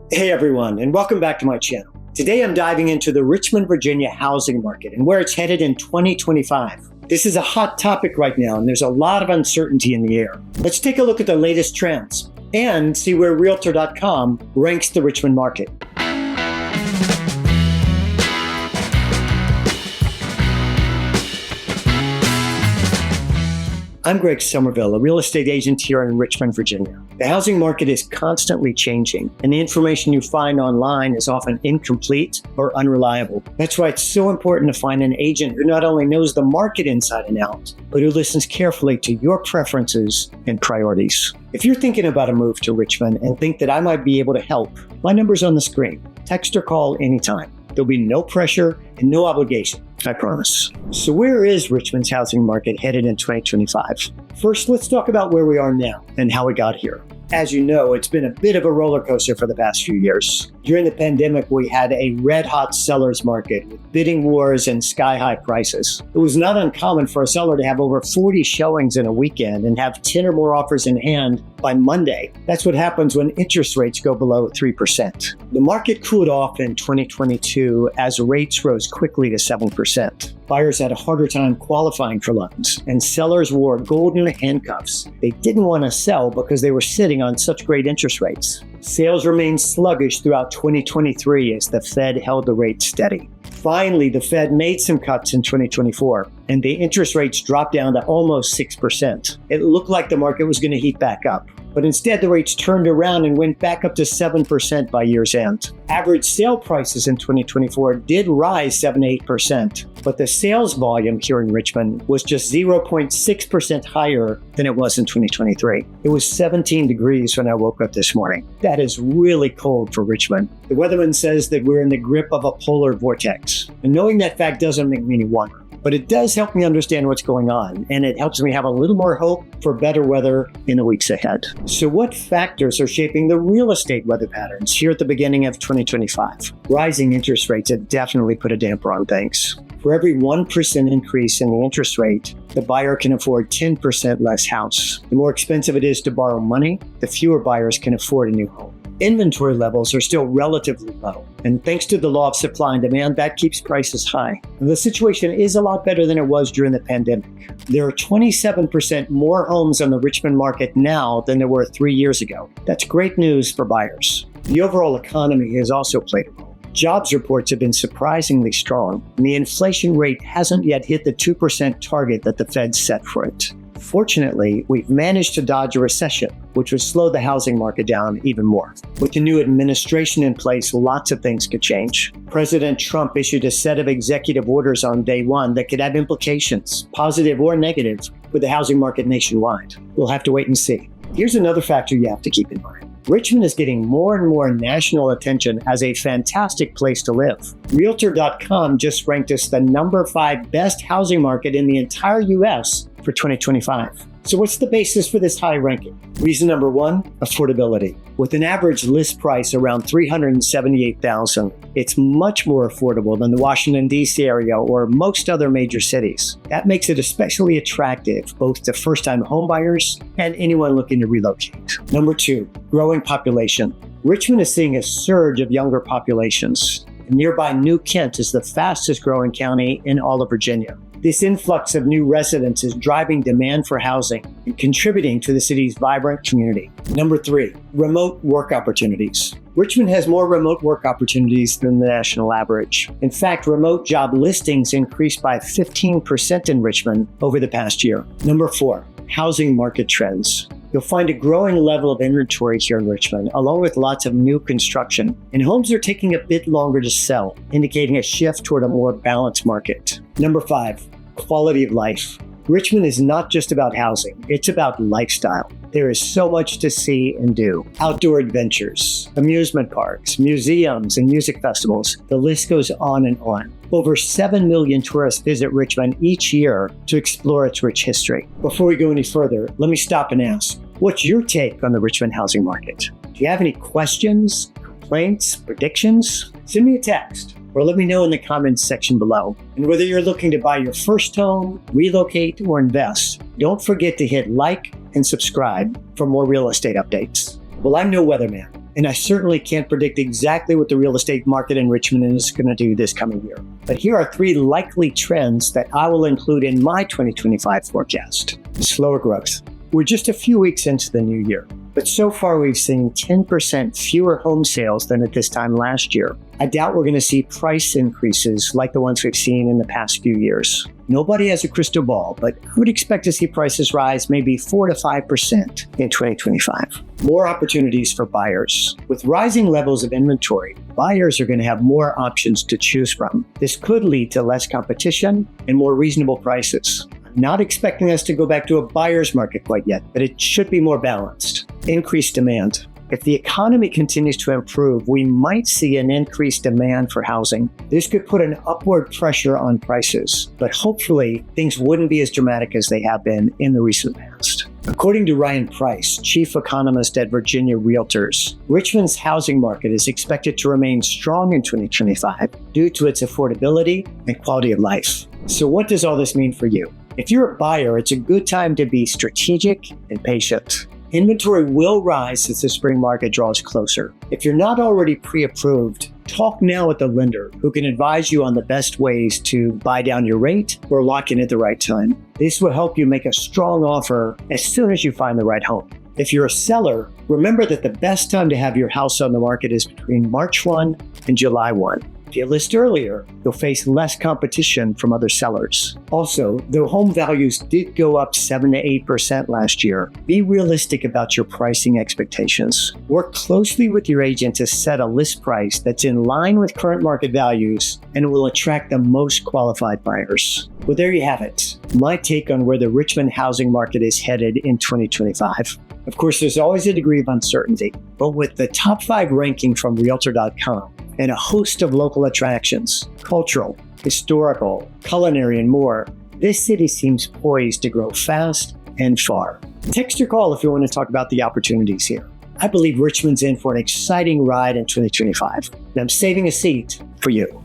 Hey everyone, and welcome back to my channel. Today I'm diving into the Richmond, Virginia housing market and where it's headed in 2025. This is a hot topic right now, and there's a lot of uncertainty in the air. Let's take a look at the latest trends and see where Realtor.com ranks the Richmond market. I'm Greg Somerville, a real estate agent here in Richmond, Virginia. The housing market is constantly changing, and the information you find online is often incomplete or unreliable. That's why it's so important to find an agent who not only knows the market inside and out, but who listens carefully to your preferences and priorities. If you're thinking about a move to Richmond and think that I might be able to help, my number's on the screen. Text or call anytime. There'll be no pressure and no obligation, I promise. So where is Richmond's housing market headed in 2025? First, let's talk about where we are now and how we got here. As you know, it's been a bit of a roller coaster for the past few years. During the pandemic, we had a red-hot seller's market with bidding wars and sky-high prices. It was not uncommon for a seller to have over 40 showings in a weekend and have 10 or more offers in hand by Monday. That's what happens when interest rates go below 3%. The market cooled off in 2022 as rates rose quickly to 7%. Buyers had a harder time qualifying for loans, and sellers wore golden handcuffs. They didn't want to sell because they were sitting on such great interest rates. Sales remained sluggish throughout 2023 as the Fed held the rate steady. Finally, the Fed made some cuts in 2024, and the interest rates dropped down to almost 6%. It looked like the market was going to heat back up, but instead the rates turned around and went back up to 7% by year's end. Average sale prices in 2024 did rise 7 to 8%, but the sales volume here in Richmond was just 0.6% higher than it was in 2023. It was 17 degrees when I woke up this morning. That is really cold for Richmond. The weatherman says that we're in the grip of a polar vortex. And knowing that fact doesn't make me any wonder. But it does help me understand what's going on, and it helps me have a little more hope for better weather in the weeks ahead. So what factors are shaping the real estate weather patterns here at the beginning of 2025? Rising interest rates have definitely put a damper on things. For every 1% increase in the interest rate, the buyer can afford 10% less house. The more expensive it is to borrow money, the fewer buyers can afford a new home. Inventory levels are still relatively low, and thanks to the law of supply and demand, that keeps prices high. The situation is a lot better than it was during the pandemic. There are 27% more homes on the Richmond market now than there were 3 years ago. That's great news for buyers. The overall economy has also played a role. Jobs reports have been surprisingly strong, and the inflation rate hasn't yet hit the 2% target that the Fed set for it. Fortunately, we've managed to dodge a recession, which would slow the housing market down even more. With the new administration in place, lots of things could change. President Trump issued a set of executive orders on day one that could have implications, positive or negative, for the housing market nationwide. We'll have to wait and see. Here's another factor you have to keep in mind. Richmond is getting more and more national attention as a fantastic place to live. Realtor.com just ranked us the number 5 best housing market in the entire U.S. for 2025. So what's the basis for this high ranking? Reason number 1, affordability. With an average list price around $378,000, it's much more affordable than the Washington, D.C. area or most other major cities. That makes it especially attractive both to first-time homebuyers and anyone looking to relocate. Number 2, growing population. Richmond is seeing a surge of younger populations. Nearby New Kent is the fastest growing county in all of Virginia. This influx of new residents is driving demand for housing and contributing to the city's vibrant community. Number 3, remote work opportunities. Richmond has more remote work opportunities than the national average. In fact, remote job listings increased by 15% in Richmond over the past year. Number 4, housing market trends. You'll find a growing level of inventory here in Richmond, along with lots of new construction. And homes are taking a bit longer to sell, indicating a shift toward a more balanced market. Number 5, quality of life. Richmond is not just about housing, it's about lifestyle. There is so much to see and do. Outdoor adventures, amusement parks, museums, and music festivals. The list goes on and on. Over 7 million tourists visit Richmond each year to explore its rich history. Before we go any further, let me stop and ask, what's your take on the Richmond housing market? Do you have any questions, complaints, predictions? Send me a text or let me know in the comments section below. And whether you're looking to buy your first home, relocate, or invest, don't forget to hit like and subscribe for more real estate updates. Well, I'm no weatherman, and I certainly can't predict exactly what the real estate market in Richmond is going to do this coming year. But here are 3 likely trends that I will include in my 2025 forecast. Slower growth. We're just a few weeks into the new year, but so far we've seen 10% fewer home sales than at this time last year. I doubt we're going to see price increases like the ones we've seen in the past few years. Nobody has a crystal ball, but I would expect to see prices rise maybe 4 to 5% in 2025. More opportunities for buyers. With rising levels of inventory, buyers are going to have more options to choose from. This could lead to less competition and more reasonable prices. Not expecting us to go back to a buyer's market quite yet, but it should be more balanced. Increased demand. If the economy continues to improve, we might see an increased demand for housing. This could put an upward pressure on prices, but hopefully things wouldn't be as dramatic as they have been in the recent past. According to Ryan Price, chief economist at Virginia Realtors, Richmond's housing market is expected to remain strong in 2025 due to its affordability and quality of life. So what does all this mean for you? If you're a buyer, it's a good time to be strategic and patient. Inventory will rise as the spring market draws closer. If you're not already pre-approved, talk now with the lender who can advise you on the best ways to buy down your rate or lock in at the right time. This will help you make a strong offer as soon as you find the right home. If you're a seller, remember that the best time to have your house on the market is between March 1 and July 1. If you list earlier, you'll face less competition from other sellers. Also, though home values did go up 7 to 8% last year, be realistic about your pricing expectations. Work closely with your agent to set a list price that's in line with current market values and will attract the most qualified buyers. Well, there you have it. My take on where the Richmond housing market is headed in 2025. Of course, there's always a degree of uncertainty, but with the top 5 ranking from Realtor.com, and a host of local attractions, cultural, historical, culinary, and more, this city seems poised to grow fast and far. Text or call if you want to talk about the opportunities here. I believe Richmond's in for an exciting ride in 2025, and I'm saving a seat for you.